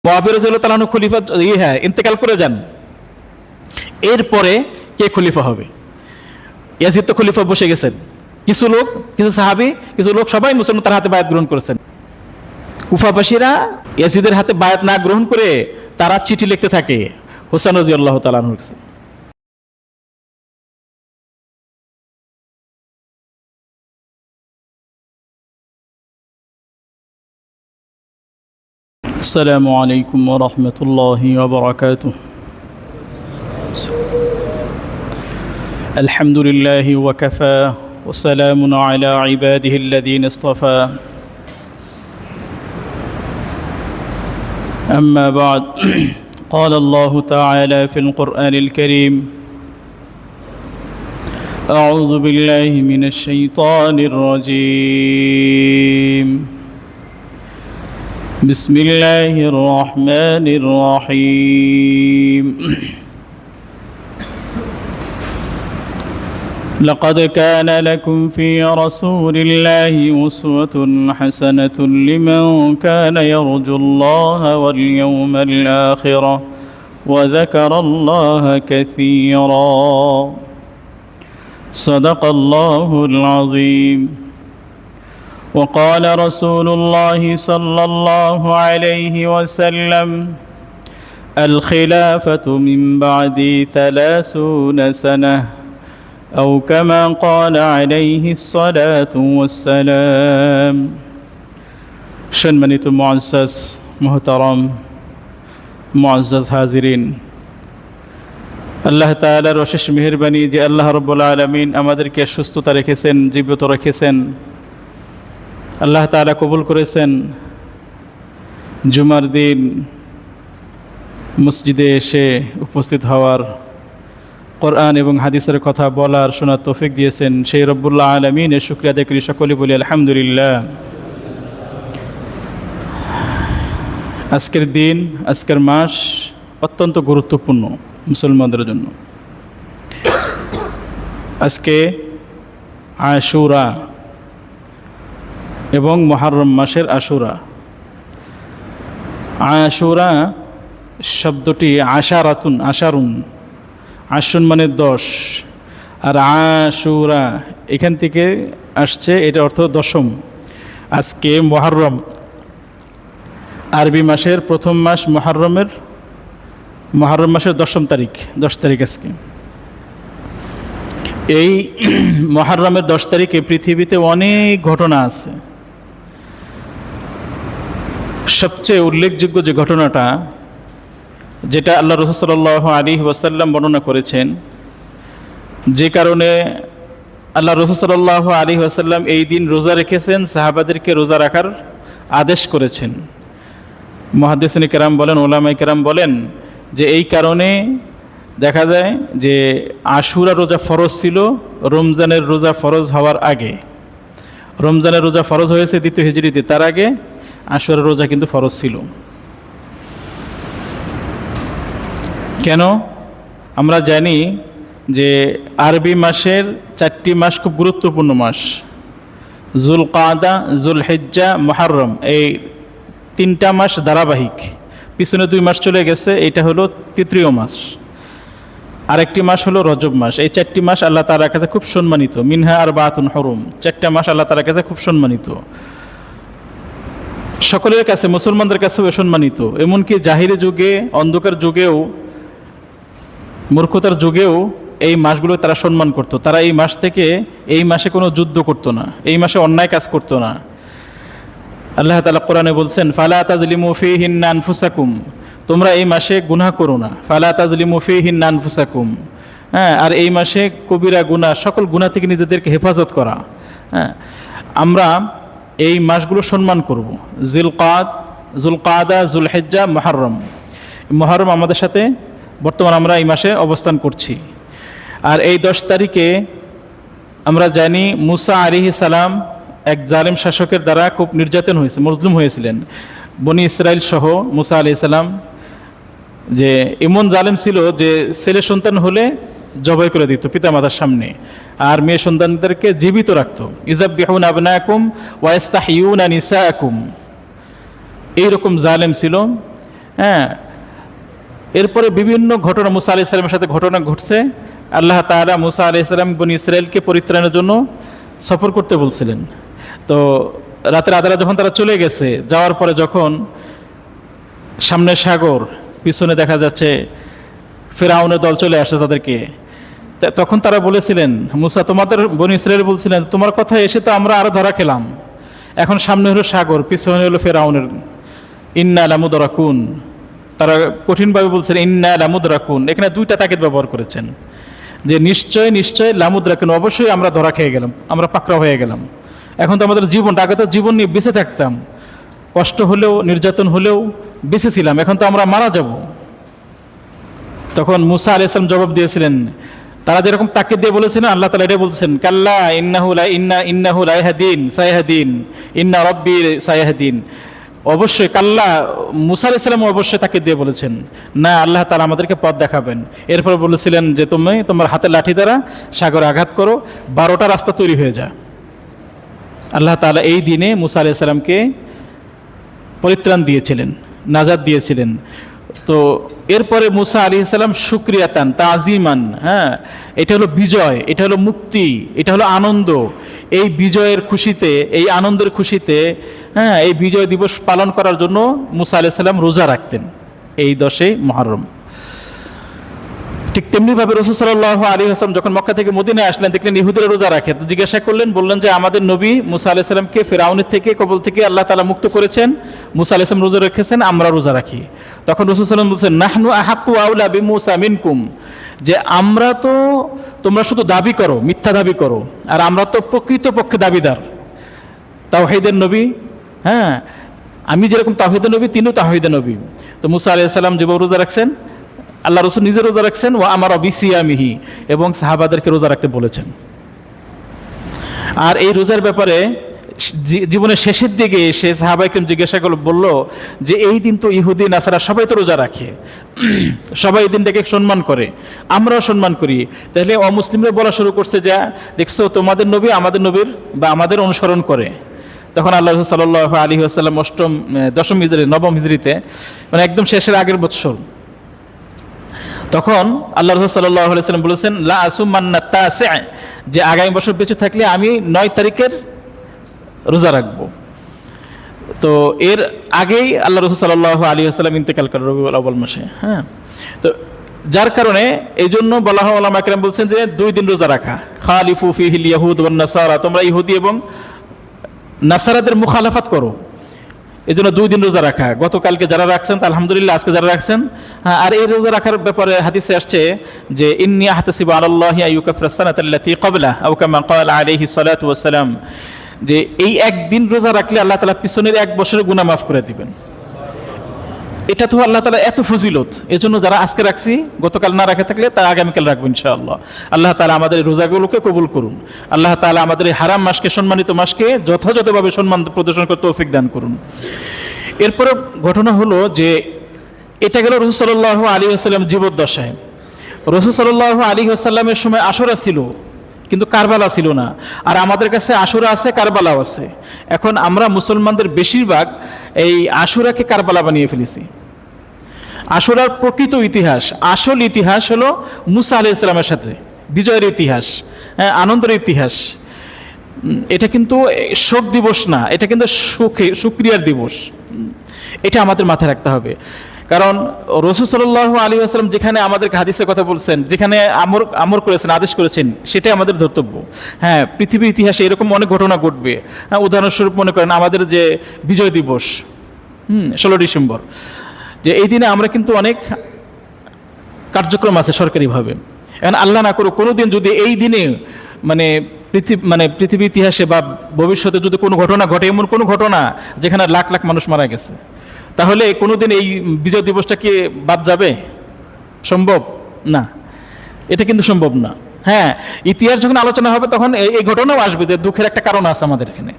মুআবিয়া রাদিয়াল্লাহু তাআলা আনহু খলিফা ইন্তেকাল করে যান, এরপরে কে খলিফা হবে? ইয়াজিদ তো খলিফা বসে গেছেন, কিছু লোক, কিছু সাহাবী, কিছু লোক সবাই মুসলমান তার হাতে বায়াত গ্রহণ করেছেন। কুফাবাসীরা ইয়াজিদের হাতে বায়াত না গ্রহণ করে তারা চিঠি লিখতে থাকে হুসাইন রাদিয়াল্লাহু তাআলা আনহুর কাছে। আসসালামু আলাইকুম ওয়া রাহমাতুল্লাহি ওয়া বারাকাতুহু। আলহামদুলিল্লাহি ওয়া কাফা ওয়া সালামুন আলা ইবাদিহিল্লাযীনা ইসতাফা। أما بعد قال الله تعالى في القرآن الكريم: أعوذ بالله من الشيطان الرجيم، بسم الله الرحمن الرحيم. لقد كان لكم في رسول الله أسوة حسنة لمن كان يرجو الله واليوم الآخر وذكر الله كثيرا. صدق الله العظيم. وقال رسول الله صلى الله عليه وسلم: الخلافة من بعدي 30 سنة، أو كما قال عليه الصلاة والسلام. সম্মানিত মুআজ্জাজ মুহতারাম মুআজ্জাজ হাজিরিন, আল্লাহ তাআলার অশেষ মেহেরবানি যে আল্লাহ রাব্বুল আলামিন আমাদেরকে সুস্থতা রেখেছেন, জীবিত রেখেছেন। আল্লাহ তাআলা কবুল করেছেন জুমার দিন মসজিদে এসে উপস্থিত হওয়ার, কোরআন এবং হাদিসের কথা বলার, শোনার তৌফিক দিয়েছেন। সেই রব্বুল আলামিনের শুকরিয়া আদায় করি, সকলে বলি আলহামদুলিল্লাহ। আজকের দিন, আজকের মাস অত্যন্ত গুরুত্বপূর্ণ মুসলমানদের জন্য। আজকে আশুরা এবং মুহররম মাসের আশুরা। আশুরা শব্দটি আশারুন, আশুন মানে 10, আর আশুরা এখান থেকে আসছে, এটা অর্থ দশম। আজকে মুহররম, আরবি মাসের প্রথম মাস মুহররম মাসের 10 তারিখ আজকে। এই মুহররমের 10 তারিখে পৃথিবীতে অনেক ঘটনা আছে। সবচেয়ে উল্লেখযোগ্য যে ঘটনাটা, যেটা আল্লাহ রাসূল সাল্লাল্লাহু আলাইহি ওয়াসাল্লাম বর্ণনা করেছেন, যে কারণে আল্লাহ রাসূল সাল্লাল্লাহু আলাইহি ওয়াসাল্লাম এই দিন রোজা রেখেছেন, সাহাবাদেরকে রোজা রাখার আদেশ করেছেন। মুহাদ্দিসিনে কেরাম বলেন, উলামায়ে কেরাম বলেন যে এই কারণে দেখা যায় যে আশুরা রোজা ফরজ ছিল রমজানের রোজা ফরজ হওয়ার আগে। রমজানের রোজা ফরজ হয়েছে 2য় হিজরিতে, তার আগে আশুরা রোজা কিন্তু ফরজ ছিল। কেন? আমরা জানি যে আরবি মাসের 4টি মাস খুব গুরুত্বপূর্ণ মাস। যুলকাদা, যুলহিজ্জা, মুহররম, এই 3টা মাস ধারাবাহিক। পিছনে 2 মাস চলে গেছে, এইটা হলো 3য় মাস। আরেকটি মাস হলো রজব মাস। এই 4টি মাস আল্লাহ তাআলার কাছে খুব সম্মানিত। মিনহা আরবাতুন হুরুম, 4টা মাস আল্লাহ তাআলার কাছে খুব সম্মানিত, সকলের কাছে, মুসলমানদের কাছেও সম্মানিত। এমনকি জাহিরি যুগে, অন্ধকার যুগেও, মূর্খতার যুগেও এই মাসগুলো তারা সম্মান করত। তারা এই মাস থেকে, এই মাসে কোনো যুদ্ধ করতো না, এই মাসে অন্যায় কাজ করতো না। আল্লাহ তাআলা কোরআনে বলছেন, ফালা তাজলিমু ফীহিন্না আনফুসাকুম, তোমরা এই মাসে গুনাহ করো না। ফালা তাজলিমু ফীহিন্না আনফুসাকুম, হ্যাঁ। আর এই মাসে কবিরা গুনাহ, সকল গুনাহ থেকে নিজেদেরকে হেফাজত করা, হ্যাঁ। আমরা এই মাসগুলো সম্মান করব। যুলকাদা, যুলহিজ্জা, মুহররম আমাদের সাথে বর্তমান আমরা এই মাসে অবস্থান করছি। আর এই 10 তারিখে আমরা জানি মুসা আলাইহিস সালাম এক জালেম শাসকের দ্বারা খুব নির্যাতন হয়েছে, মজলুম হয়েছিলেন। বনি ইসরাইল সহ মুসা আলাইহিস সালাম যে এমন জালেম ছিল যে ছেলে সন্তান হলে জবাই করে দিত পিতামাতার সামনে, আর মেয়ে সন্তানদেরকে জীবিত রাখত। ইযাববিহুনা আবনাকুম ওয়া ইস্তাহয়ুনা নিসাআকুম, এইরকম জালেম ছিল। হ্যাঁ, এরপরে বিভিন্ন ঘটনা মুসা আলাইহিস সালামের সাথে ঘটনা ঘটছে। আল্লাহ তাআলা মুসা আলাইহিস সালাম বনী ইসরায়েলকে পরিত্রাণের জন্য সফর করতে বলছিলেন। তো রাতের আধারে যখন তারা চলে গেছে, যাওয়ার পরে যখন সামনে সাগর, পিছনে দেখা যাচ্ছে ফিরআউনের দল চলে আসছে তাদেরকে, তখন তারা বলেছিলেন, মুসা তোমাদের বনী ইসরায়েল বলছিলেন, তোমার কথা এসে তো আমরা আরো ধরা খেলাম, এখন সামনে হলো সাগর, পিছনে হলো ফিরআউনের, ইন্না লামুদরাকুন। তারা কঠিনভাবে বলছেন ইন্না লামুদরাকুন, এখানে দুইটা তাকিদ ব্যবহার করেছেন যে নিশ্চয় নিশ্চয় লামুদরাকুন, অবশ্যই আমরা ধরা খেয়ে গেলাম, আমরা পাকড়াও হয়ে গেলাম। এখন তো আমাদের জীবনটা, আগে তো জীবন নিয়ে বেঁচে থাকতাম, কষ্ট হলেও নির্যাতন হলেও বেঁচে ছিলাম, এখন তো আমরা মারা যাব। তখন মুসা আলাইহিস সালাম জবাব দিয়েছিলেন, তারা যেরকম তাকিদ দিয়ে বলেছিলেন, আল্লাহ তাআলা এটা বলছেন, কাল্লা ইন্নাহু লা ইয়াহদিন সায়াহদিন ইন্না রাব্বি সায়াহদিন। অবশ্যই কাল্লা, মুসা আলাইহিস সালাম অবশ্যই তাকিদ দিয়ে বলেছেন, না আল্লাহ তাআলা আমাদেরকে পথ দেখাবেন। এরপর বলেছিলেন যে তুমি তোমার হাতের লাঠি দ্বারা সাগরে আঘাত করো, 12টা রাস্তা তৈরি হয়ে যায়। আল্লাহ তাআলা এই দিনে মুসা আলাইহিস সালামকে পরিত্রাণ দিয়েছিলেন, নাজাত দিয়েছিলেন। তো এরপরে মুসা আলাইহিস সালাম শুকরিয়াতান তাজিমান, হ্যাঁ, এটা হলো বিজয়, এটা হলো মুক্তি, এটা হলো আনন্দ। এই বিজয়ের খুশিতে, এই আনন্দের খুশিতে, হ্যাঁ, এই বিজয় দিবস পালন করার জন্য মুসা আলাইহিস সালাম রোজা রাখতেন এই 10ই মুহররম। ঠিক তেমনিভাবে রাসূল সাল্লাল্লাহু আলাইহি ওয়াসাল্লাম যখন মক্কা থেকে মদিনায় আসলেন, দেখলেন ইহুদিরা রোজা রাখে। তো জিজ্ঞাসা করলেন, বললেন যে আমাদের নবী মুসা আলাইহিস সালামকে ফিরআউনের থেকে, কবল থেকে আল্লাহ তাআলা মুক্ত করেছেন, মুসা আলাইহিস সালাম রোজা রেখেছেন, আমরা রোজা রাখি। তখন রাসূল সাল্লাল্লাহু আলাইহি ওয়াসাল্লাম বলছেন, নাহনু আহাক্কু আউলা বিমুসা মিনকুম, যে আমরা তো, তোমরা শুধু দাবি করো, মিথ্যা দাবি করো, আর আমরা তো প্রকৃতপক্ষে দাবিদার, তাওহীদের নবী। হ্যাঁ, আমি যেরকম তাওহীদের নবী, তিনিও তাওহীদের নবী। তো মুসা আলাইহিস সালাম যেভাবে রোজা রাখছেন, আল্লাহ রসুল নিজে রোজা রাখছেন, ও আমার বিসিয়ামিহি, এবং সাহাবাদেরকে রোজা রাখতে বলেছেন। আর এই রোজার ব্যাপারে জীবনের শেষের দিকে সে সাহাবাইকে জিজ্ঞাসা করে বলল যে এই দিন তো ইহুদি নাসারা সবাই তো রোজা রাখে, সবাই এই দিনটাকে সম্মান করে, আমরাও সম্মান করি, তাহলে অমুসলিমরা বলা শুরু করছে যে দেখছো তোমাদের নবী আমাদের নবীর বা আমাদের অনুসরণ করে। তখন আল্লাহ সাল্লাল্লাহু আলাইহি ওয়াসাল্লাম 10ম হিজরি, 9ম হিজরিতে, মানে একদম শেষের আগের বছর, তখন আল্লাহ রাসূল সাল্লাল্লাহু আলাইহি ওয়াসাল্লাম বলেছেন, লা আসুমান্না তাসি', যে আগামী বছর বেঁচে থাকলে আমি 9 তারিখের রোজা রাখবো। তো এর আগেই আল্লাহ রাসূল সাল্লাল্লাহু আলাইহি ওয়াসাল্লাম ইন্তেকাল করেন রবিউল আউয়াল মাসে। হ্যাঁ, তো যার কারণে এই জন্য বলা হয়, ওলামা কেরাম বলছেন যে 2 দিন রোজা রাখা, খালিফু ফিহিল ইয়াহুদ ওয়ান নাসারা, তোমরা ইহুদি এবং নাসারাদের মুখালাফাত করো, এই জন্য 2 দিন রোজা রাখা। গতকালকে যারা রাখছেন তা আলহামদুলিল্লাহ, আজকে যারা রাখছেন, হ্যাঁ, আর এই রোজা রাখার ব্যাপারে হাদিসে আসছে যে ইন্নী আহতাসিবু আলাল্লাহি আইয়ুকাফিরা সানাতাল্লাতী ক্বাবলা আও কামা ক্বালা আলাইহিস সালাতু ওয়াস সালাম, যে এই একদিন রোজা রাখলে আল্লাহ তাআলা পিছনের 1 বছরের গুনাহ মাফ করে দিবেন। এটা তো আল্লাহ তাআলা এত ফজিলত, এজন্য যারা আজকে রাখছি, গতকাল না রাখে থাকলে তা আগামীকাল রাখবো ইনশাআল্লাহ। আল্লাহ তাআলা আমাদের রোজাগুলোকে কবুল করুন। আল্লাহ তাআলা আমাদের এই হারাম মাসকে, সম্মানিত মাসকে যথাযথভাবে সম্মান প্রদর্শন করতে তৌফিক দান করুন। এরপরে ঘটনা হলো যে এটা গেল রাসূল সাল্লাল্লাহু আলাইহি ওয়াসাল্লাম জীবদ্দশায়। রাসূল সাল্লাল্লাহু আলাইহি ওয়াসাল্লামের সময় আশুরা ছিল, কিন্তু কারবালা ছিল না। আর আমাদের কাছে আশুরা আছে, কারবালাও আছে। এখন আমরা মুসলমানদের বেশিরভাগ এই আশুরাকে কারবালা বানিয়ে ফেলেছি। আশুরার প্রকৃত ইতিহাস, আসল ইতিহাস হলো মুসা আলাইহিস সালামের সাথে বিজয়ের ইতিহাস, আনন্দের ইতিহাস। এটা কিন্তু শোক দিবস না, এটা কিন্তু শুকরিয়ার দিবস। এটা আমাদের মাথায় রাখতে হবে। কারণ রাসূল সাল্লাল্লাহু আলাইহি ওয়াসাল্লাম যেখানে আমাদেরকে হাদিসের কথা বলছেন, যেখানে আমর করেছেন, আদেশ করেছেন, সেটাই আমাদের ধর্তব্য। হ্যাঁ, পৃথিবীর ইতিহাসে এরকম অনেক ঘটনা ঘটবে। হ্যাঁ, উদাহরণস্বরূপ মনে করেন আমাদের যে বিজয় দিবস, 16 ডিসেম্বর, যে এই দিনে আমরা কিন্তু অনেক কার্যক্রম আছে সরকারিভাবে। এখন আল্লাহ না করুক কোনো দিন যদি এই দিনে পৃথিবী ইতিহাসে বা ভবিষ্যতে যদি কোনো ঘটনা ঘটে, এমন কোনো ঘটনা যেখানে লাখ লাখ মানুষ মারা গেছে, তাহলে কোনো দিন এই বিজয় দিবসটা কি বাদ যাবে? সম্ভব না, এটা কিন্তু সম্ভব না। হ্যাঁ, ইতিহাস যখন আলোচনা হবে তখন এই ঘটনাও আসবে যে দুঃখের একটা কারণ আছে আমাদের এখানে।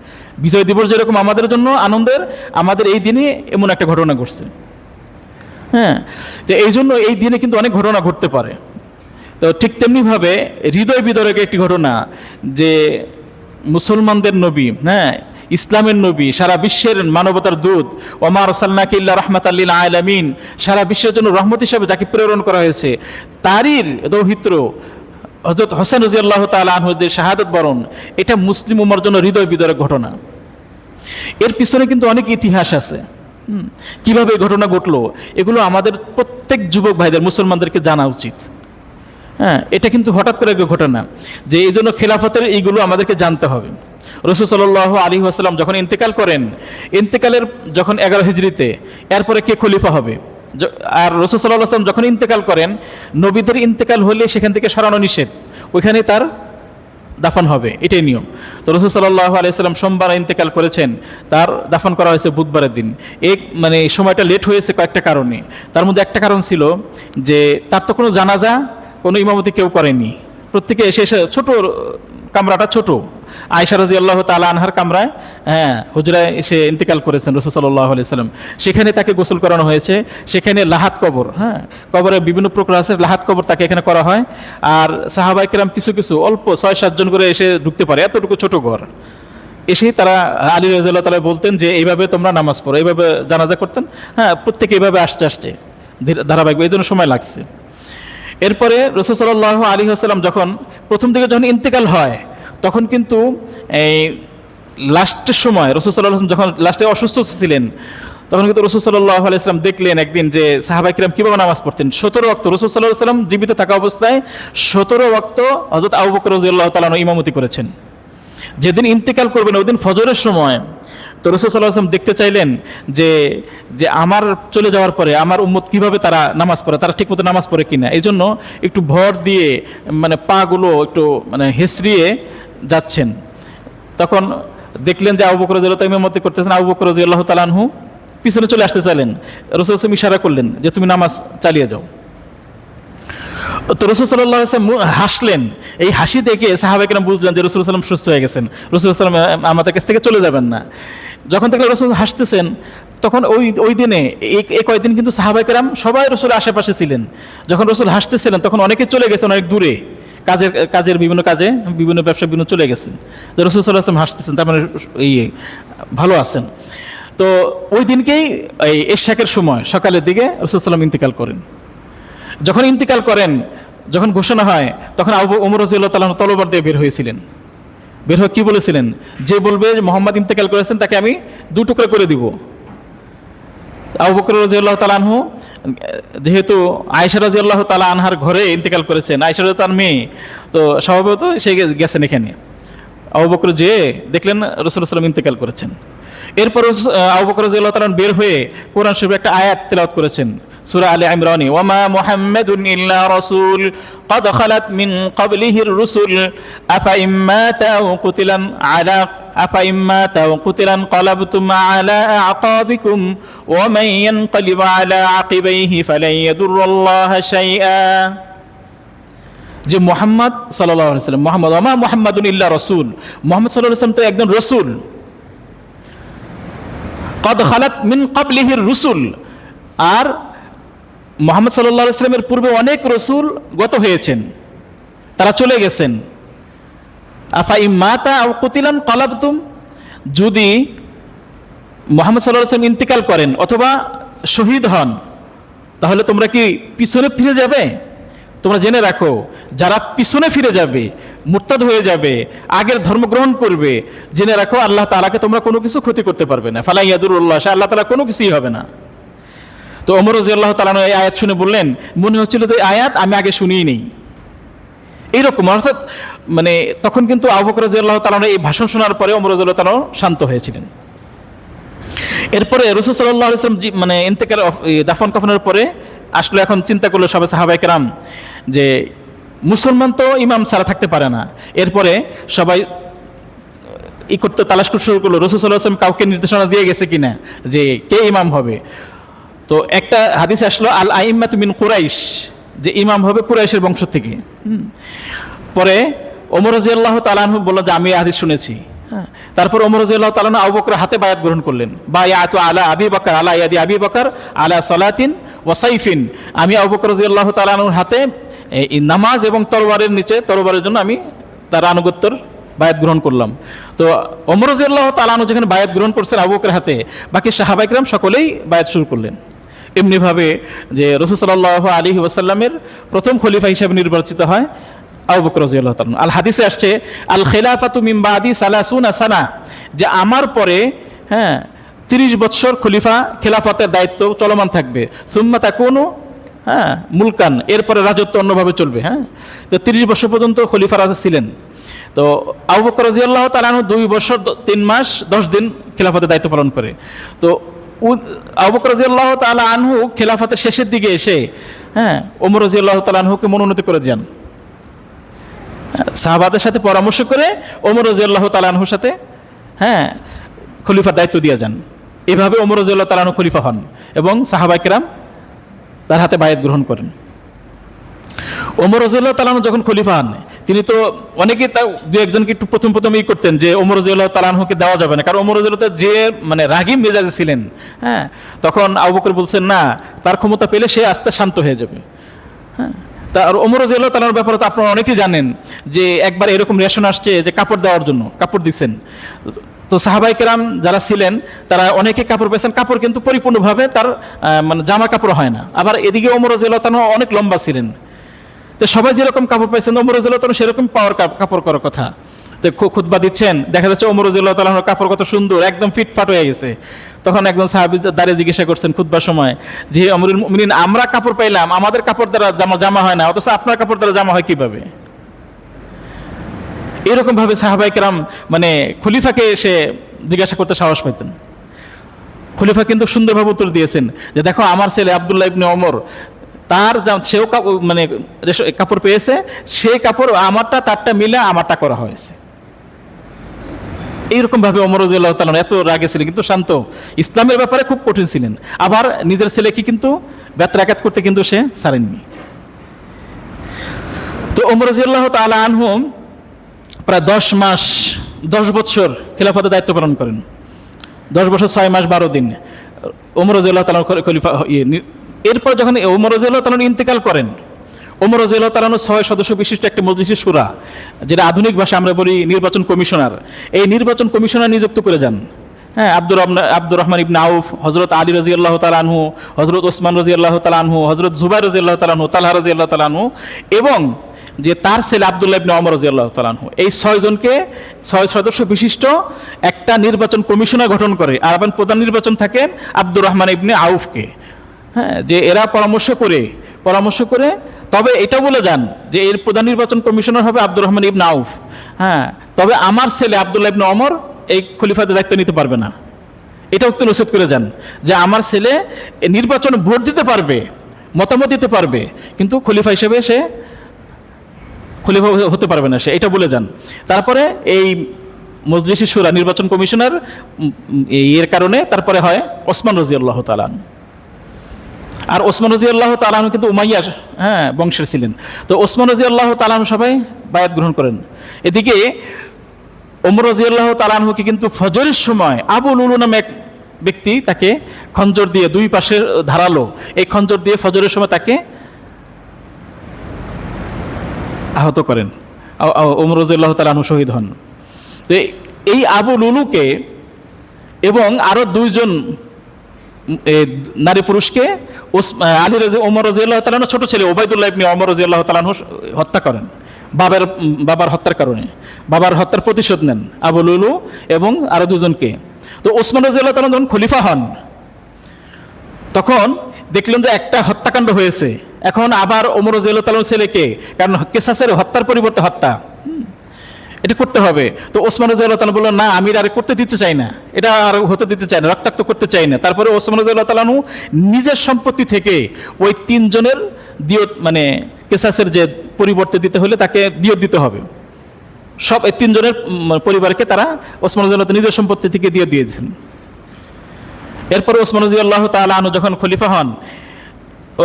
বিজয় দিবস যেরকম আমাদের জন্য আনন্দের, আমাদের এই দিনে এমন একটা ঘটনা ঘটছে। হ্যাঁ, তো এই জন্য এই দিনে কিন্তু অনেক ঘটনা ঘটতে পারে। তো ঠিক তেমনিভাবে হৃদয় বিদারক একটি ঘটনা যে মুসলমানদের নবী, হ্যাঁ, ইসলামের নবী, সারা বিশ্বের মানবতার দূত, ওমা আরসালনাকা ইল্লা রাহমাতাল লিল আলামিন, সারা বিশ্বের জন্য রহমত হিসাবে যাকে প্রেরণ করা হয়েছে, তারই দৌহিত্র হযরত হোসেন রাদিয়াল্লাহু তাআলা আনহুদের শাহাদাত বরণ, এটা মুসলিম উম্মার জন্য হৃদয় বিদারক ঘটনা। এর পিছনে কিন্তু অনেক ইতিহাস আছে। কিভাবে এই ঘটনা ঘটলো, এগুলো আমাদের প্রত্যেক যুবক ভাইদের, মুসলমানদেরকে জানা উচিত। হ্যাঁ, এটা কিন্তু হঠাৎ করে একটা ঘটনা, যে এই জন্য খেলাফতের এইগুলো আমাদেরকে জানতে হবে। রাসূল সাল্লাল্লাহু আলাইহি ওয়াসাল্লাম যখন ইন্তেকাল করেন, ইন্তেকালের যখন 11 হিজরিতে, এরপরে কে খলিফা হবে, আর রাসূল সাল্লাল্লাহু আলাইহি ওয়াসাল্লাম যখন ইন্তেকাল করেন, নবীদের ইন্তেকাল হলে সেখান থেকে সরানো নিষেধ, ওইখানে তার দাফন হবে, এটাই নিয়ম। তো রাসূল সাল্লাল্লাহু আলাইহি ওয়াসাল্লাম সোমবার ইন্তেকাল করেছেন, তার দাফন করা হয়েছে বুধবারের দিন। মানে সময়টা লেট হয়েছে কয়েকটা কারণে। তার মধ্যে একটা কারণ ছিল যে তার তো কোনো জানাজা, কোনো ইমামতি কেউ করেনি, প্রত্যেকে এসে এসে, ছোট কামরাটা ছোট, আয়েশা রাদিয়াল্লাহু তাআলা আনহার কামরায়, হুজরায় এসে ইন্তেকাল করেছেন রাসূল সাল্লাল্লাহু আলাইহি ওয়াসাল্লাম। সেখানে তাকে গোসল করানো হয়েছে, সেখানে লাহাত কবর, কবরে বিভিন্ন প্রকার আছে, লাহাত কবর তাকে এখানে করা হয়। আর সাহাবায়ে কেরাম কিছু কিছু অল্প 6-7 জন করে এসে ঢুকতে পারে, এতটুকু ছোট ঘর। এসেই তারা আলী রাদিয়াল্লাহু তাআলা বলতেন যে এইভাবে তোমরা নামাজ পড়ো, এইভাবে জানাজা করতেন। প্রত্যেকে এইভাবে আসতে আসতে ধারাবাহিক, এই জন্য সময় লাগছে। এরপরে রাসূল সাল্লাল্লাহু আলাইহি ওয়াসাল্লাম যখন প্রথম দিকে যখন ইন্তেকাল হয়, তখন কিন্তু এই লাস্টের সময় রাসূল সাল্লাল্লাহু আলাইহি ওয়াসাল্লাম যখন লাস্টে অসুস্থ ছিলেন, তখন কিন্তু রাসূল সাল্লাল্লাহু আলাইহি ওয়াসাল্লাম দেখলেন একদিন যে সাহাবায়ে কিরাম কিভাবে নামাজ পড়তেন। 17 ওয়াক্ত রাসূল সাল্লাল্লাহু আলাইহি ওয়াসাল্লাম জীবিত থাকা অবস্থায় 17 ওয়াক্ত হযরত আবু বকর রাদিয়াল্লাহু তাআলা আনহু ইমামতি করেছেন। যেদিন ইন্তেকাল করবেন ওই দিন ফজরের সময়, তো রাসূল সাল্লাল্লাহু আলাইহি ওয়াসাল্লাম দেখতে চাইলেন যে আমার চলে যাওয়ার পরে আমার উম্মত কিভাবে তারা নামাজ পড়ে, তারা ঠিকমতো নামাজ পড়ে কিনা। এই জন্য একটু ভর দিয়ে, মানে পাগুলো একটু মানে হেসড়িয়ে যাচ্ছেন। তখন দেখলেন যে আবু বকর রাদিয়াল্লাহু তাআলা ইমামতি করতেছেন, আবু বকর রাদিয়াল্লাহু তাআলা আনহু পিছনে চলে আসতে চাইলেন। রাসূল সাল্লাল্লাহু আলাইহি ওয়াসাল্লাম ইশারা করলেন যে তুমি নামাজ চালিয়ে যাও। তো রাসূল সাল্লাল্লাহু আলাইহি ওয়াসাল্লাম হাসলেন। এই হাসি দেখে সাহাবায়ে কেরাম বুঝলেন যে রাসূল সাল্লাল্লাহু আলাইহি ওয়াসাল্লাম সুস্থ হয়ে গেছেন, রাসূল সাল্লাল্লাহু আলাইহি ওয়াসাল্লাম আমাদের কাছ থেকে চলে যাবেন না। যখন দেখলেন রাসূল হাসতেছেন, তখন ওই দিনে এই কয়েকদিন কিন্তু সাহাবায়ে কেরাম সবাই রাসূলের আশেপাশে ছিলেন। যখন রাসূল হাসতেছিলেন, তখন অনেকে চলে গেছেন অনেক দূরে, কাজের বিভিন্ন কাজে, বিভিন্ন ব্যবসা বিভিন্ন চলে গেছেন। তো রাসূল সাল্লাল্লাহু আলাইহি ওয়াসাল্লাম হাসতেছেন, তার মানে এই ভালো আছেন। তো ওই দিনকেই এই ইশাকের সময় সকালের দিকে রাসূল সাল্লাল্লাহু আলাইহি ওয়াসাল্লাম ইন্তেকাল করেন। যখন ইন্তেকাল করেন, যখন ঘোষণা হয়, তখন ওমর রাদিয়াল্লাহু তাআলা তলোয়ার দিয়ে বের হয়েছিলেন। বের হয়ে কি বলেছিলেন, যে বলবে যে মুহাম্মদ ইন্তেকাল করেছেন তাকে আমি 2 টুকরা করে দিব। আবু বকর রাদিয়াল্লাহু তাআলা আনহু যেহেতু আয়েশা রাদিয়াল্লাহু তাআলা আনহার ঘরে ইন্তেকাল করেছেন, আয়েশা রাদিয়াল্লাহু তাআলার মেয়ে, তো স্বভাবত সে গেছেন এখানে। আবু বকর যে দেখলেন রাসূল সাল্লাল্লাহু আলাইহি ওয়াসাল্লাম ইন্তেকাল করেছেন। এরপর আবু বকর রাদিয়াল্লাহু তাআলা বের হয়ে কোরআন শরীফের একটা আয়াত তেলাওয়াত করেছেন, সূরা আলে ইমরান, ওয়ামা মুহাম্মাদুন ইল্লা রাসূল ক্বাদ খালাত মিন ক্বাবলিহির রুসুল আফা ইম্মাতা ওয়া কুতিলান আলা আফা ইম্মাতা ওয়া কুতিলান ক্বালাবতুম আলা আকাবিকুম ওয়া মান ইয়ানকালিব আলা আকিবাইহি ফালান ইয়াদুররাল্লাহা শাইআ। যে মুহাম্মদ সাল্লাল্লাহু আলাইহি ওয়াসাল্লাম, মুহাম্মদ ওয়ামা মুহাম্মাদুন ইল্লা রাসূল, মুহাম্মদ সাল্লাল্লাহু আলাইহি ওয়াসাল্লাম তো একজন রাসূল। ক্বাদ খালাত মিন ক্বাবলিহির রুসুল, আর মুহাম্মদ সাল্লাল্লাহু আলাইহি ওয়াসাল্লামের পূর্বে অনেক রাসূল গত হয়েছেন, তারা চলে গেছেন। আফা ইম্মাতা আও কুতিলান ক্বালাবতুম, যদি মুহাম্মদ সাল্লাল্লাহু আলাইহি ওয়াসাল্লাম ইন্তেকাল করেন অথবা শহীদ হন, তাহলে তোমরা কি পিছনে ফিরে যাবে? তোমরা জেনে রাখো, যারা পিছনে ফিরে যাবে, মুরতাদ হয়ে যাবে, আগের ধর্ম গ্রহণ করবে, জেনে রাখো আল্লাহ তাআলাকে তোমরা কোনো কিছু ক্ষতি করতে পারবে না। ফালা ইয়াদুরুল্লাহ, আল্লাহ তাআলা কোনো কিছুই হবে না। তো ওমর রাদিয়াল্লাহু তাআলা এই আয়াত শুনে বললেন, মনে হচ্ছিল তো এই আয়াত আমি আগে শুনিই নেই, এইরকম। অর্থাৎ মানে তখন কিন্তু আবু বকর রাদিয়াল্লাহু তাআলা এই ভাষণ শোনার পরে ওমর রাদিয়াল্লাহু তাআলা শান্ত হয়েছিলেন। এরপরে রাসূল সাল্লাল্লাহু আলাইহি ওয়াসাল্লাম মানে ইন্তেকাল দাফন কাফনের পরে আসলে এখন চিন্তা করলো সবাই সাহাবায়ে কেরাম যে মুসলমান তো ইমাম ছাড়া থাকতে পারে না। এরপরে সবাই করতে তালাশ করতে শুরু করলো রাসূল সাল্লাল্লাহু আলাইহি ওয়াসাল্লাম কাউকে নির্দেশনা দিয়ে গেছে কিনা যে কে ইমাম হবে। তো একটা হাদিস আসলো, আল আইম্মাতু মিন কুরাইশ, যে ইমাম হবে কুরাইশের বংশ থেকে। পরে ওমর রাদিয়াল্লাহু তাআলা আনহু বলল যে আমি হাদিস শুনেছি। তারপর ওমর রাদিয়াল্লাহু তাআলা আনহু আবু বকরের হাতে বায়াত গ্রহণ করলেন, বায়াতু আলা আবি বকর আলা ইয়াদি আবি বকর আলা সালাতিন ওয়া সাইফিন, আমি আবু বকর রাদিয়াল্লাহু তাআলা আনহুর হাতে এই নামাজ এবং তরবারের নিচে, তরবারের জন্য আমি তার আনুগত্যের বায়াত গ্রহণ করলাম। তো ওমর রাদিয়াল্লাহু তাআলা আনহু যেখানে বায়াত গ্রহণ করছেন আবু বকরের হাতে, বাকি সাহাবায়ে কেরাম সকলেই বায়াত শুরু করলেন। এমনিভাবে যে রাসূল সাল্লাল্লাহু আলাইহি ওয়াসাল্লামের প্রথম খলিফা হিসেবে নির্বাচিত হয় আবু বকর রাদিয়াল্লাহু তাআলা। আল হাদিসে আসছে আল খিলাফাতু মিন বাদি সালাসুনা সানা, যে আমার পরে 30 বছর খলিফা খেলাফতের দায়িত্ব চলমান থাকবে। সুম্মা তাকুনু মুলকান, এরপরে রাজত্ব অন্যভাবে চলবে। তো 30 বছর পর্যন্ত খলিফা রাজা ছিলেন। তো আবু বকর রাদিয়াল্লাহু তাআলা 2 বছর 3 মাস 10 দিন খেলাফতের দায়িত্ব পালন করে। তো আবু বকর রাদিয়াল্লাহু তাআলা আনহু খেলাফতের শেষের দিকে এসে ওমর রাদিয়াল্লাহু তাআলা আনহুকে মনোনীত করে যান। সাহাবাদের সাথে পরামর্শ করে ওমর রাদিয়াল্লাহু তাআলা আনহুর সাথে খলিফার দায়িত্ব দিয়ে যান। এভাবে ওমর রাদিয়াল্লাহু তাআলা আনহু খলিফা হন এবং সাহাবায়ে কেরাম তার হাতে বায়াত গ্রহণ করেন। ওমর রাদিয়াল্লাহু তাআলা আনহু যখন খলিফা হন, তিনি তো অনেকেই তা দু একজনকে একটু প্রথম করতেন যে ওমর রাদিয়াল্লাহু তাআলা আনহুকে দেওয়া যাবে না, কারণ ওমর রাদিয়াল্লাহু তাআলা যে মানে রাগী মেজাজে ছিলেন। তখন আবু বকর বলছেন না, তার ক্ষমতা পেলে সে আস্তে শান্ত হয়ে যাবে। আর ওমর রাদিয়াল্লাহু তাআলার ব্যাপারে তো আপনারা অনেকেই জানেন যে একবার এরকম রেশন আসছে যে কাপড় দেওয়ার জন্য কাপড় দিচ্ছেন। তো সাহাবায়ে কেরাম যারা ছিলেন তারা অনেকে কাপড় পেয়েছেন, কাপড় কিন্তু পরিপূর্ণভাবে তার মানে জামা কাপড় হয় না। আবার এদিকে ওমর রাদিয়াল্লাহু তাআলা অনেক লম্বা ছিলেন। তো সবাই যেরকম কাপড় পাইছেন ওমর রাদিয়াল্লাহু তাআলা সেরকম পাওয়ার কাপড় করার কথা। তো খুতবা দিচ্ছেন, দেখা যাচ্ছে ওমর রাদিয়াল্লাহু তাআলার কাপড় কত সুন্দর, একদম ফিটফাট হয়ে গেছে। তখন একজন সাহাবী দাঁড়িয়ে জিজ্ঞাসা করছেন খুতবার সময় যে আমিরুল মুমিনিন, আমরা কাপড় পাইলাম, আমাদের কাপড় দ্বারা জামা হয় না, অথচ আপনার কাপড় দ্বারা জামা হয় কিভাবে? এরকম ভাবে সাহাবায়ে কেরাম মানে খলিফাকে এসে জিজ্ঞাসা করতে সাহস পাইতেন। খলিফা কিন্তু সুন্দরভাবে উত্তর দিয়েছেন যে দেখো, আমার ছেলে আব্দুল্লাহ ইবনে ওমর, তার সেও মানে কাপড় পেয়েছে, সেই কাপড় আমারটা তারটা মিলে আমারটা করা হয়েছে। এইরকম ভাবে ওমর রাদিয়াল্লাহু তাআলা এত রাগে ছিলেন, কিন্তু শান্ত, ইসলামের ব্যাপারে খুব কঠিন ছিলেন। আবার নিজের ছেলেকে কিন্তু ব্যত্রাঘাত করতে কিন্তু সে ছাড়েননি। তো ওমর রাদিয়াল্লাহু তাআলা আনহু প্রায় 10 বছর খেলাফতের দায়িত্ব পালন করেন। 10 বছর 6 মাস 12 দিন ওমর রাদিয়াল্লাহু তাআলা খলিফা। এরপর যখন ওমর রাদিয়াল্লাহু তাআলা ইন্তেকাল করেন, ওমর রাদিয়াল্লাহু তাআলা 6 সদস্য বিশিষ্ট একটা মজলিসে শুরা, যেটা আধুনিক ভাষায় আমরা বলি নির্বাচন কমিশনার, এই নির্বাচন কমিশনার নিযুক্ত করে যান। আব্দুর রহমান ইবনে আউফ, হযরত আলী রাদিয়াল্লাহু তাআলা আনহু, হযরত ওসমান রাদিয়াল্লাহু তাআলা আনহু, হযরত জুবাইর রাদিয়াল্লাহু তাআলা আনহু, তালহা রাদিয়াল্লাহু তাআলা আনহু এবং যে তার ছেলে আব্দুল্লাহ ইবনে ওমর রাদিয়াল্লাহু তাআলা আনহু, এই 6 জনকে 6 সদস্য বিশিষ্ট একটা নির্বাচন কমিশনার গঠন করে। আর প্রধান নির্বাচন থাকেন আব্দুর রহমান ইবনে আউফকে। যে এরা পরামর্শ করে তবে এটা বলে যান যে এর প্রধান নির্বাচন কমিশনার হবে আব্দুর রহমান ইবনে আউফ। তবে আমার ছেলে আব্দুল্লাহ ইবনে ওমর এই খলিফাদের দায়িত্ব নিতে পারবে না। এটাও একটু নসিহত করে যান যে আমার ছেলে নির্বাচনে ভোট দিতে পারবে, মতামত দিতে পারবে, কিন্তু খলিফা হিসেবে সে খলিফা হতে পারবে না, সে এটা বলে যান। তারপরে এই মজলিসে শুরা নির্বাচন কমিশনার এর কারণে তারপরে হয় ওসমান রাদিয়াল্লাহু তাআলা। আর ওসমান রাদিয়াল্লাহু তাআলা কিন্তু উমাইয়া বংশের ছিলেন। তো ওসমান রাদিয়াল্লাহু তাআলা সবাই বায়াত গ্রহণ করেন। এদিকে ওমর রাদিয়াল্লাহু তাআলা আনহুকে কিন্তু ফজরের সময় আবু লুলু নামে এক ব্যক্তি তাকে খঞ্জর দিয়ে, 2 পাশে ধারালো এই খঞ্জর দিয়ে ফজরের সময় তাকে আহত করেন। ওমর রাদিয়াল্লাহু তাআলা আনহু শহীদ হন। তো এই আবু লুলুকে এবং আরো 2 জন নারী পুরুষকে ওমর রাদিয়াল্লাহু তাআলা ছোট ছেলে উবাইদুল্লাহ ইবনে ওমর রাদিয়াল্লাহু তাআলা হত্যা করেন। বাবার হত্যার কারণে বাবার হত্যার প্রতিশোধ নেন আবু লুলু এবং আরো 2 জনকে। তো ওসমান রাদিয়াল্লাহু তাআলা যখন খলিফা হন তখন দেখলেন যে একটা হত্যাকাণ্ড হয়েছে, এখন আবার ওমর রাদিয়াল্লাহু তাআলার ছেলেকে, কারণ কিসাসের হত্যার পরিবর্তে হত্যা, এটা করতে হবে। তো ওসমান রাদিয়াল্লাহু তাআলা বললেন না, আমি আর করতে দিতে চাই না, এটা আর হতে দিতে চাই না, রক্তাক্ত করতে চাই না। তারপরে ওসমান রাদিয়াল্লাহু তাআলা নিজের সম্পত্তি থেকে ওই 3 জনের দিয়ত, মানে কিসাসের যে পরিবর্তে দিতে হলে তাকে দিয়ত দিতে হবে, সব এই 3 জনের পরিবারকে তারা ওসমান রাদিয়াল্লাহু তাআলা নিজের সম্পত্তি থেকে দিয়েছেন। এরপর ওসমান রাদিয়াল্লাহু তাআলা আনহু যখন খলিফা হন,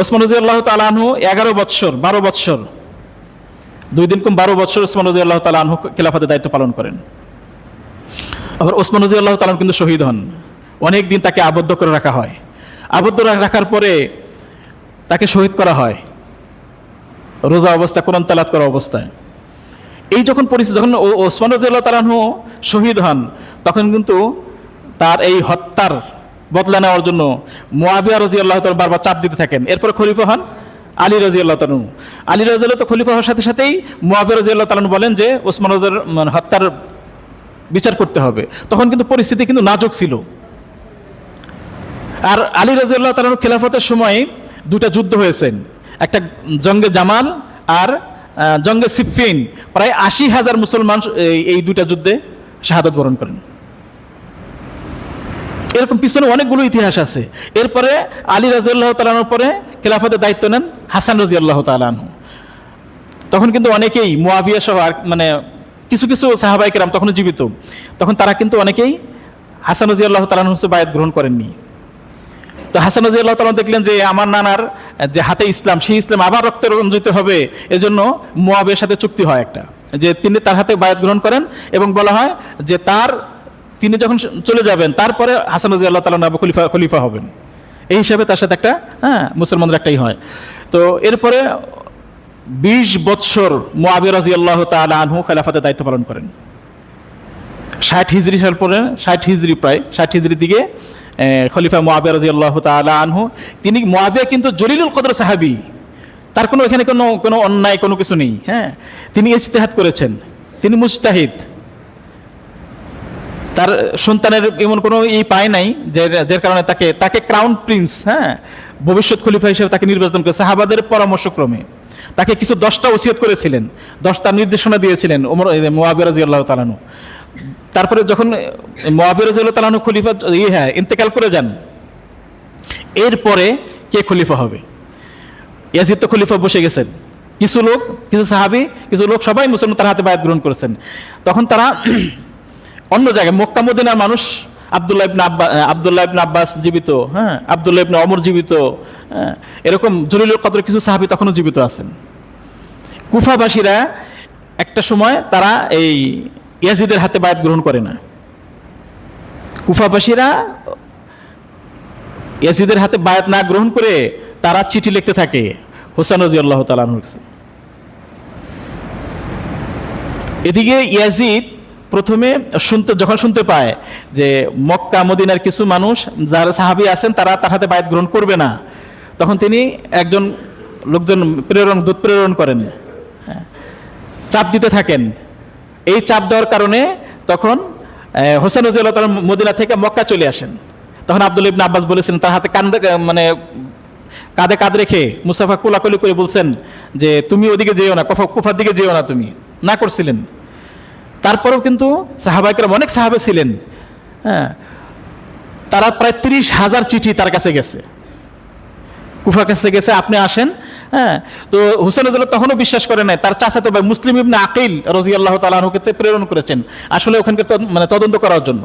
ওসমান রাদিয়াল্লাহু তাআলা আনহু 12 বছর 2 দিন কম 12 বছর ওসমান রাদিয়াল্লাহু তাআলা আনহু খেলাফতের দায়িত্ব পালন করেন। আবার ওসমান রাদিয়াল্লাহু তাআলা কিন্তু শহীদ হন। অনেক দিন তাকে আবদ্ধ করে রাখা হয়। আবদ্ধ রাখার পরে তাকে শহীদ করা হয় রোজা অবস্থায়, কোরআন তেলাওয়াত করা অবস্থায়। এই যখন পরিস্থিতি, যখন ওসমান রাদিয়াল্লাহু তাআলা আনহু শহীদ হন, তখন কিন্তু তার এই হত্যার বদলা নেওয়ার জন্য মুয়াবিয়া রাদিয়াল্লাহু তাআলা বারবার চাপ দিতে থাকেন। এরপরে খলিফা হন আলী রাদিয়াল্লাহু তাআলা। আলী রাদিয়াল্লাহু তাআলা খলিফা হওয়ার সাথে সাথেই মুয়াবিয়া রাদিয়াল্লাহু তাআলা বলেন যে ওসমান রাদিয়াল্লাহু হত্যার বিচার করতে হবে। তখন কিন্তু পরিস্থিতি কিন্তু নাজুক ছিল। আর আলী রাদিয়াল্লাহু তাআলার খেলাফতের সময় দুটা যুদ্ধ হয়েছেন, একটা জঙ্গে জামাল আর জঙ্গে সিফফিন। প্রায় ৮০,০০০ মুসলমান এই দুটা যুদ্ধে শাহাদাত বরণ করেন। এরকম পিছনে অনেকগুলো ইতিহাস আছে। এরপরে আলী রাদিয়াল্লাহু তাআলার পরে খেলাফতের দায়িত্ব নেন হাসান রাদিয়াল্লাহু তাআলা আনহু। তখন কিন্তু অনেকেই মুয়াবিয়া সহ মানে কিছু কিছু সাহাবায়ে কেরাম তখনও জীবিত, তখন তারা কিন্তু অনেকেই হাসান রাদিয়াল্লাহু তাআলা আনহুর বায়াত গ্রহণ করেননি। তো হাসান রাদিয়াল্লাহু তাআলা দেখলেন যে আমার নানার যে হাতে ইসলাম, সেই ইসলাম আবার রক্তে রঞ্জিত হবে, এজন্য মুয়াবিয়ার সাথে চুক্তি হয় একটা, যে তিনি তার হাতে বায়াত গ্রহণ করেন এবং বলা হয় যে তিনি যখন চলে যাবেন তারপরে হাসান রাদিয়াল্লাহু তাআলা খলিফা হবেন। এই হিসাবে তার সাথে একটা মুসলমানদের একটাই হয়। তো এরপরে ২০ বৎসর মুয়াবিয়া রাদিয়াল্লাহু তাআলা আনহু খেলাফতের দায়িত্ব পালন করেন। ৬০ হিজরি সাল পরে, ৬০ হিজরি প্রায় ৬০ হিজরির দিকে খলিফা মুয়াবিয়া রাদিয়াল্লাহু তাআলা আনহু, তিনি মুয়াবিয়া কিন্তু জলিলুল কদর সাহাবী, তার এখানে কোনো অন্যায় কোনো কিছু নেই। তিনি ইজতিহাদ করেছেন, তিনি মুজতাহিদ, তার সন্তানের এমন কোনো পায় নাই যার কারণে তাকে ক্রাউন প্রিন্স, ভবিষ্যৎ খলিফা হিসেবে তাকে নির্বাচন করে সাহাবাদের পরামর্শক্রমে। তাকে কিছু 10টা ওসিয়ত করেছিলেন, 10টা নির্দেশনা দিয়েছিলেন মুয়াবিয়া রাদিয়াল্লাহু তাআলা আনহু। তারপরে যখন মুয়াবিয়া রাদিয়াল্লাহু তাআলা আনহু খলিফা ইন্তেকাল করে যান, এরপরে কে খলিফা হবে? ইয়াজিদ তো খলিফা বসে গেছেন, কিছু সাহাবী, কিছু লোক সবাই মুসলমান তার হাতে বায়াত গ্রহণ করেছেন। তখন তারা অন্য জায়গায়, মক্কা মদিনার মানুষ, আব্দুল্লাহ ইবনে আব্বাস জীবিত, আব্দুল্লাহ ইবনে ওমর জীবিত, এরকম জলিলুল কদর কিছু সাহাবী তখনও জীবিত আছেন। কুফাবাসীরা একটা সময় তারা এই ইয়াজিদের হাতে বায়াত গ্রহণ করে না। কুফাবাসীরা ইয়াজিদের হাতে বায়াত না গ্রহণ করে তারা চিঠি লিখতে থাকে হোসেন রাদিয়াল্লাহু তাআলা আনহুর কাছে। এদিকে ইয়াজিদ প্রথমে যখন শুনতে পায় যে মক্কা মদিনার কিছু মানুষ যারা সাহাবী আছেন তারা তার হাতে বায়াত গ্রহণ করবে না, তখন তিনি একজন লোকজন দূত প্রেরণ করেন, চাপ দিতে থাকেন। এই চাপ দেওয়ার কারণে তখন হোসেন রাদিয়াল্লাহু তাআলা মদিনা থেকে মক্কা চলে আসেন। তখন আব্দুল্লাহ ইবনে আব্বাস বলেছেন, তার হাতে কাঁধে কাঁধ রেখে মুসাফা কোলাকুলি করে বলছেন যে তুমি ওদিকে যেও না, কুফার দিকে যেও না, তুমি না করছিলেন। তারপরেও কিন্তু সাহাবায়ে কেরাম, অনেক সাহাবা ছিলেন, তারা প্রায় 30,000 চিঠি তার কাছে গেছে, কুফার কাছে গেছে, আপনি আসেন। তো হুসেন রাদিয়াল্লাহু তখনও বিশ্বাস করে নাই। তার চাচাতো ভাই মুসলিম ইবনে আকিল রাদিয়াল্লাহু তাআলা আনহুকে প্রেরণ করেছেন আসলে ওখানকার তদন্ত করার জন্য,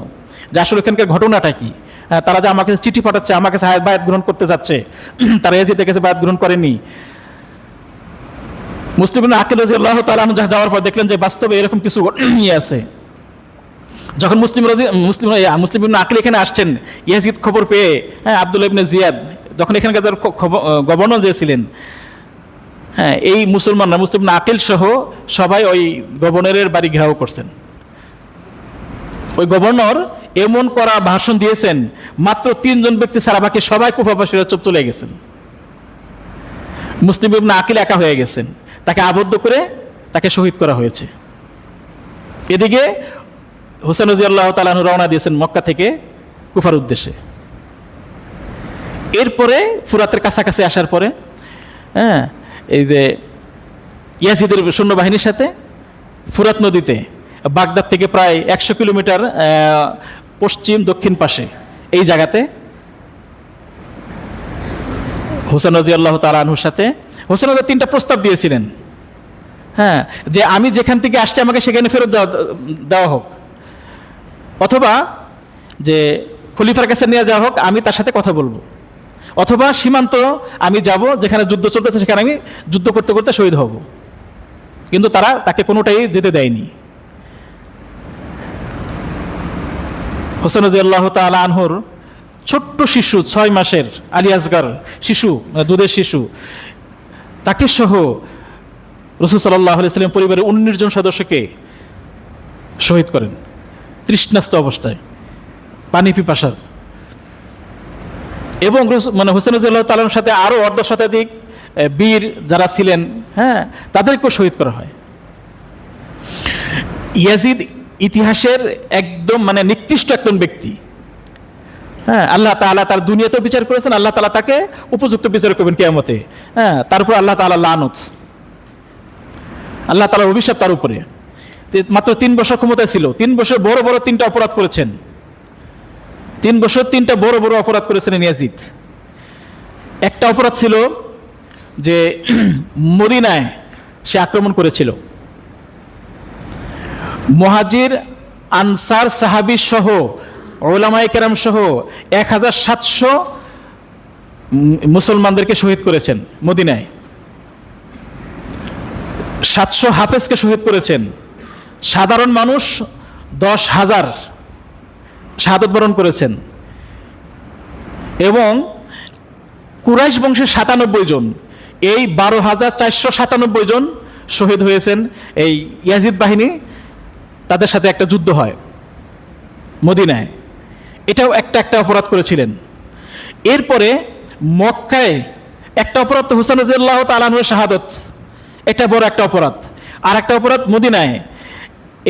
যে আসলে ওখানকার ঘটনাটা কি। তারা যে আমাকে চিঠি পাঠাচ্ছে, আমাকে বায়াত গ্রহণ করতে যাচ্ছে, তারা ইয়াজিদের কাছে বায়াত গ্রহণ করেনি। মুসলিম ইবনে আকিল রাদিয়াল্লাহু তাআলা আনহু যাওয়ার পর দেখলেন যে বাস্তবে এরকম কিছু আছে। যখন মুসলিম ইবনে আকিল এখানে আসছেন, ইয়াজিদ খবর পেয়ে, আব্দুল্লাহ ইবনে জিয়াদ যখন এখানকার গভর্নর যে ছিলেন, এই মুসলমানরা মুসলিম ইবনে আকিল সহ সবাই ওই গভর্নরের বাড়ি ঘেরাও করছেন। ওই গভর্নর এমন করা ভাষণ দিয়েছেন, মাত্র 3 জন ব্যক্তি ছাড়া বাকি সবাই কুফাবাসীরা চুপ চলে গেছেন। মুসলিম ইবনে আকিল একা হয়ে গেছেন, তাকে আবদ্ধ করে তাকে শহীদ করা হয়েছে। এদিকে হোসেন রাদিয়াল্লাহু তাআলা আনহু রওনা দিয়েছেন মক্কা থেকে কুফার উদ্দেশ্যে। এরপরে ফুরাতের কাছাকাছি আসার পরে এই যে ইয়াজিদের সৈন্যবাহিনীর সাথে ফুরাত নদীতে বাগদাদ থেকে প্রায় 100 কিলোমিটার পশ্চিম দক্ষিণ পাশে এই জায়গাতে হোসেন রাদিয়াল্লাহু তাআলা আনহুর সাথে হোসেন রাদিয়াল্লাহু 3টা প্রস্তাব দিয়েছিলেন, যে আমি যেখান থেকে আসছি আমাকে সেখানে ফেরত দেওয়া হোক, অথবা যে খলিফার কাছে নিয়ে যাওয়া হোক, আমি তার সাথে কথা বলবো, অথবা সীমান্ত আমি যাব, যেখানে যুদ্ধ চলতেছে সেখানে আমি যুদ্ধ করতে করতে শহীদ হব। কিন্তু তারা তাকে কোনোটাই যেতে দেয়নি। হোসেন রাদিয়াল্লাহু তাআলা আনহুর ছোট্ট শিশু, 6 মাসের আলী আসগর শিশু, দুধের শিশু, তাকে সহ রাসূল সাল্লাল্লাহু আলাইহি ওয়াসাল্লাম পরিবারের 19 জন সদস্যকে শহীদ করেন তৃষ্ণাস্ত অবস্থায়, পানি পিপাসা। এবং মানে হোসেন রাদিয়াল্লাহু তাআলার সাথে আরও অর্ধ শতাধিক বীর যারা ছিলেন, হ্যাঁ, তাদেরকেও শহীদ করা হয়। ইয়াজিদ ইতিহাসের একদম মানে নিকৃষ্ট একজন ব্যক্তি। হ্যাঁ, আল্লাহ তাআলা তার দুনিয়াতেও বিচার করেছেন, আল্লাহ তাআলা তাকে উপযুক্ত বিচার করবেন কিয়ামতে। হ্যাঁ, তারপর আল্লাহ তাআলা লানত, আল্লাহ তাআলার অভিশাপ তার উপরে। মাত্র 3 বছর ক্ষমতায় ছিল, 3 বছর বড় বড় 3টা অপরাধ করেছেন। 3 বছর 3টা বড় বড় অপরাধ করেছেন ইয়াজিদ। একটা অপরাধ ছিল যে মদিনায় সে আক্রমণ করেছিল। মুহাজির আনসার সাহাবী সহ উলামায়ে কেরাম সহ 1700 মুসলমানদেরকে শহীদ করেছেন মদিনায়। 700 হাফেজকে শহীদ করেছেন। সাধারণ মানুষ 10,000 শাহাদত বরণ করেছেন। এবং কুরাইশ বংশের 97 জন, এই 12,497 জন শহীদ হয়েছেন এই ইয়াজিদ বাহিনী, তাদের সাথে একটা যুদ্ধ হয় মদিনায়। এটাও একটা অপরাধ করেছিলেন। এরপরে মক্কায় একটা অপরাধ তো হুসাইন রাদিয়াল্লাহু তাআলা আনহুর শাহাদত, এটা বড় একটা অপরাধ। আর একটা অপরাধ মদিনায়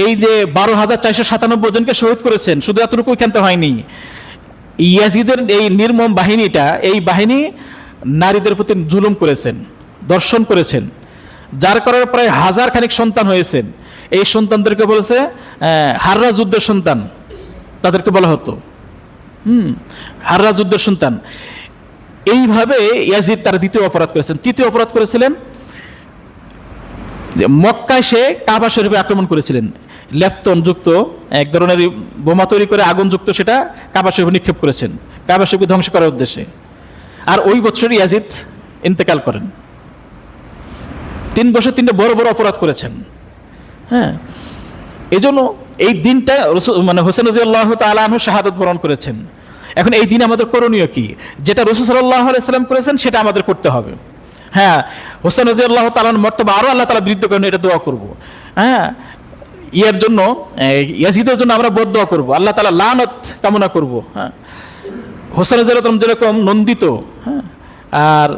এই যে 12,497 জনকে শহীদ করেছেন, শুধু এতটুকু ক্ষান্ত হয়নি। ইয়াজিদের এই নির্মম বাহিনীটা, এই বাহিনী নারীদের প্রতি জুলুম করেছেন, দর্শন করেছেন, যার কারণে প্রায় 1000 খানিক সন্তান হয়েছেন। এই সন্তানদেরকে বলেছে হাররা যুদ্ধের সন্তান, তাদেরকে বলা হতো হাররা যুদ্ধের সন্তান। এইভাবে ইয়াজিদ তার দ্বিতীয় অপরাধ করেছেন। তৃতীয় অপরাধ করেছিলেন যে মক্কায় সে কাবা শরীফে আক্রমণ করেছিলেন। লেফটন যুক্ত এক ধরনের বোমা তৈরি করে আগুনযুক্ত সেটা কাবা শরীফে নিক্ষেপ করেছেন, কাবা শরীফকে ধ্বংস করার উদ্দেশ্যে। আর ওই বছরই ইয়াজিদ ইন্তেকাল করেন। 3 বছর 3টা বড় বড় অপরাধ করেছেন। হ্যাঁ, এই জন্য এই দিনটা মানে হোসেন রাদিয়াল্লাহু তাআলা আনহু শাহাদত বরণ করেছেন। এখন এই দিনে আমাদের করণীয় কি? যেটা রাসূল সাল্লাল্লাহু আলাইহি ওয়াসাল্লাম করেছেন সেটা আমাদের করতে হবে। হ্যাঁ, হোসেন রাদিয়াল্লাহু তাআলার মর্তবা আরও আল্লাহ তাআলা বৃদ্ধি করেন, এটা দোয়া করব। হ্যাঁ, ইয়ার জন্য ইয়াজিদের জন্য আমরা বদদোয়া করব, আল্লাহ তাআলা লানত কামনা করব। হ্যাঁ, হোসেন রাদিয়াল্লাহু তাআলা যেরকম নন্দিত, হ্যাঁ, আর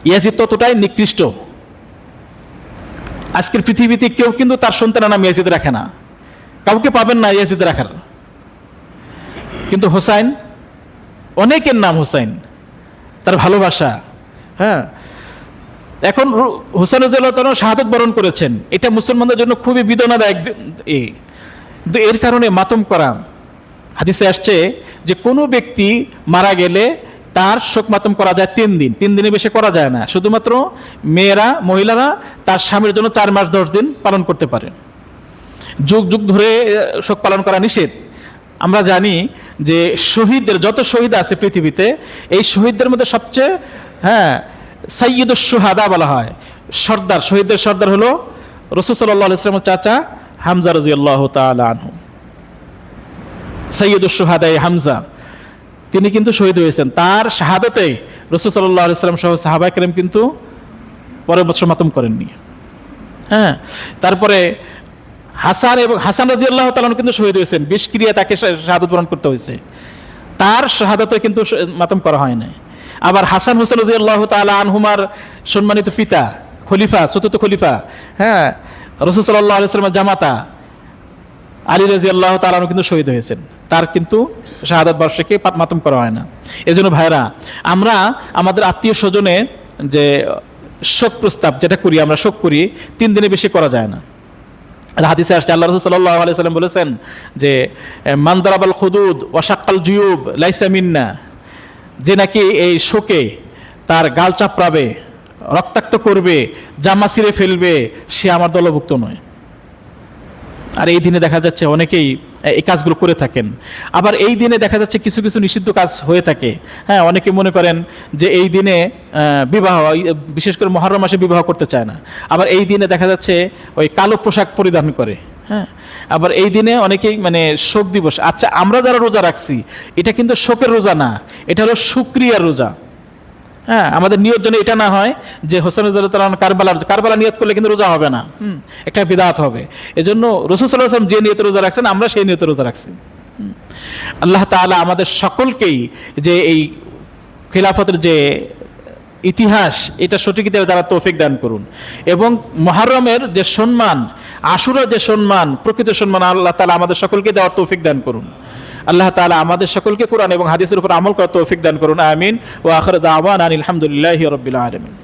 ইয়াজিদ ততটাই নিকৃষ্ট। আজকের পৃথিবীতে কেউ কিন্তু তার সন্তানের নাম ইয়াজিদ রাখে না, কাউকে পাবেন না ইয়াজিদ রাখার। কিন্তু হোসাইন, অনেকের নাম হোসাইন, তার ভালোবাসা। হ্যাঁ, এখন হোসেন রাদিয়াল্লাহু তাআলা শাহাদত বরণ করেছেন, এটা মুসলমানদের জন্য খুবই বেদনাদায়ক। কিন্তু এর কারণে মাতম করা, হাদিসে আসছে যে কোনো ব্যক্তি মারা গেলে তার শোক মাতম করা যায় 3 দিন, 3 দিনের বেশি করা যায় না। শুধুমাত্র মহিলারা তার স্বামীর জন্য 4 মাস 10 দিন পালন করতে পারে। যুগ যুগ ধরে শোক পালন করা নিষেধ। আমরা জানি যে শহীদদের, যত শহীদ আছে পৃথিবীতে, এই শহীদদের মধ্যে সবচেয়ে সাইয়্যিদুশ শুহাদা বলা হয়, সর্দার, শহীদদের সর্দার হলো রাসূল সাল্লাল্লাহু আলাইহি ওয়াসাল্লামের চাচা হামজা রাদিয়াল্লাহু তাআলা আনহু। সাইয়্যিদুশ শুহাদা হামজা, তিনি কিন্তু শহীদ হয়েছেন। তার শাহাদতে রাসূল সাল্লাল্লাহু আলাইহি ওয়াসাল্লাম সহ সাহাবায়ে কেরাম কিন্তু পরের বছর মাতম করেননি। হ্যাঁ, তারপরে হাসান রাদিয়াল্লাহু তাআলা কিন্তু শহীদ হয়েছেন, বিষক্রিয়া তাকে শাহাদত বরণ করতে হয়েছে, তার শাহাদতে কিন্তু মাতম করা হয় না। আবার হাসান হোসেন রাদিয়াল্লাহু তাআলা আনহুমার সম্মানিত পিতা, খলিফা, চতুর্থ খলিফা, হ্যাঁ, রাসূল সাল্লাল্লাহু আলাইহি ওয়াসাল্লামের জামাতা আলী রাদিয়াল্লাহু তাআলা আনহু কিন্তু শহীদ হয়েছেন, তার কিন্তু শাহাদাত বার্ষিকী মাতম করা হয় না। এজন্য ভাইরা, আমরা আমাদের আত্মীয় স্বজনের যে শোক প্রস্তাব যেটা করি, আমরা শোক করি 3 দিনে বেশি করা যায় না। আর হাদিসে আসছে আল্লাহ রাসূল সাল্লাল্লাহু আলাইহি ওয়াসাল্লাম বলেছেন যে মান দারাবাল খুদুদ ওয়া শাক্কাল জুয়ুব লাইসা মিন্না, যে নাকি এই শোকে তার গাল চাপড়াবে, রক্তাক্ত করবে, জামা ছিঁড়ে ফেলবে, সে আমার দলভুক্ত নয়। আর এই দিনে দেখা যাচ্ছে অনেকেই এই কাজগুলো করে থাকেন। আবার এই দিনে দেখা যাচ্ছে কিছু কিছু নিষিদ্ধ কাজ হয়ে থাকে। হ্যাঁ, অনেকে মনে করেন যে এই দিনে বিবাহ, বিশেষ করে মুহররম মাসে বিবাহ করতে চায় না। আবার এই দিনে দেখা যাচ্ছে ওই কালো পোশাক পরিধান করে। হ্যাঁ, আবার এই দিনে অনেকেই মানে শোক দিবস। আচ্ছা, আমরা যারা রোজা রাখছি এটা কিন্তু শোকের রোজা না, এটা হলো শুকরিয়ার রোজা। হ্যাঁ, আমাদের নিয়ত যেন এটা না হয় যে হোসেন রাদিয়াল্লাহু কারবালা নিয়ত করলে কিন্তু রোজা হবে না, একটা বিদআত হবে। এজন্য রাসূল সাল্লাল্লাহু আলাইহি ওয়াসাল্লাম যে নিয়তে রোজা রাখছেন আমরা সেই নিয়তে রোজা রাখছি। আল্লাহ তাআলা আমাদের সকলকেই যে এই খিলাফতের যে ইতিহাস, এটা সঠিক ইতিহাস দ্বারা তৌফিক দান করুন, এবং মুহররমের যে সম্মান, আশুরার যে সম্মান, প্রকৃত সম্মান আল্লাহ তাআলা আমাদের সকলকে দেওয়ার তৌফিক দান করুন। আল্লাহ তাআলা আমাদের সকলকে কোরআন এবং হাদিসের উপর আমল করার তৌফিক দান করুন। আমিন। ওয়া আখিরু দাওয়ানা আনিল হামদুলিল্লাহি রাব্বিল আলামিন।